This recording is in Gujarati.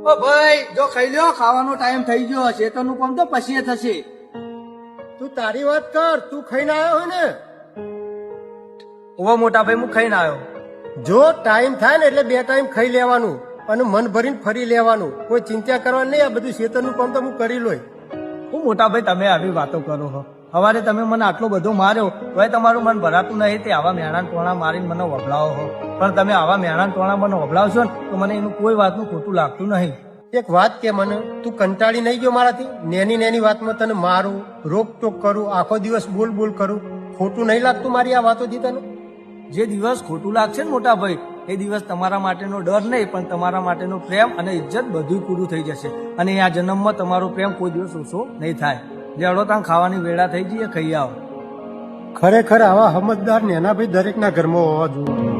ઓ ભાઈ જો ખાઈ લ્યો, ખાવાનો ટાઈમ થઈ ગયો હશે તો નું કામ તો પછી થશે. તું તારી વાત કર, તું ખાઈને આવ્યો હોય ને? ઓ મોટા ભાઈ હું ખાઈને આવ્યો. જો ટાઈમ થાય ને એટલે 2 ટાઈમ ખાઈ લેવાનું અને મન ભરીને ફરી લેવાનું. કોઈ ચિંતા કરવાની નહીં. આ બધું શેતરનું કામ તો હું કરી લોય. હું મોટા ભાઈ તમે આવી વાતો કરો છો. સવારે તમે મને આટલો બધો માર્યો તોય તમારું મન ભરાતું નહીં. તે આવા મેણાન ટોણા મારીને મને વભળાવો છો. પણ તમે આવા મેણાન ટોણા મને વભળાવશો ને તો મને એનું કોઈ વાતનું ખોટું લાગતું નહીં. એક વાત કે મને, તું કંટાળી નહીં ગયો મારાથી? નેની વાતમાં તને મારું, રોકટોક કરું, આખો દિવસ બોલ કરું, ખોટું નહીં લાગતું મારી આ વાતોથી તને? જે દિવસ ખોટું લાગશે ને મોટા ભાઈ એ દિવસ તમારા માટેનો ડર નહીં પણ તમારા માટેનો પ્રેમ અને ઇજ્જત બધું પૂરું થઈ જશે. અને આ જન્મમાં તમારો પ્રેમ કોઈ દિવસ ઓછો નહીં થાય. જેડો ત્યાં ખાવાની વેળા થઈ જઈએ, ખાઈ આવો. ખરેખર આવા સમજદાર નેના ભાઈ દરેકના ઘરમાં હોવા જોઈએ.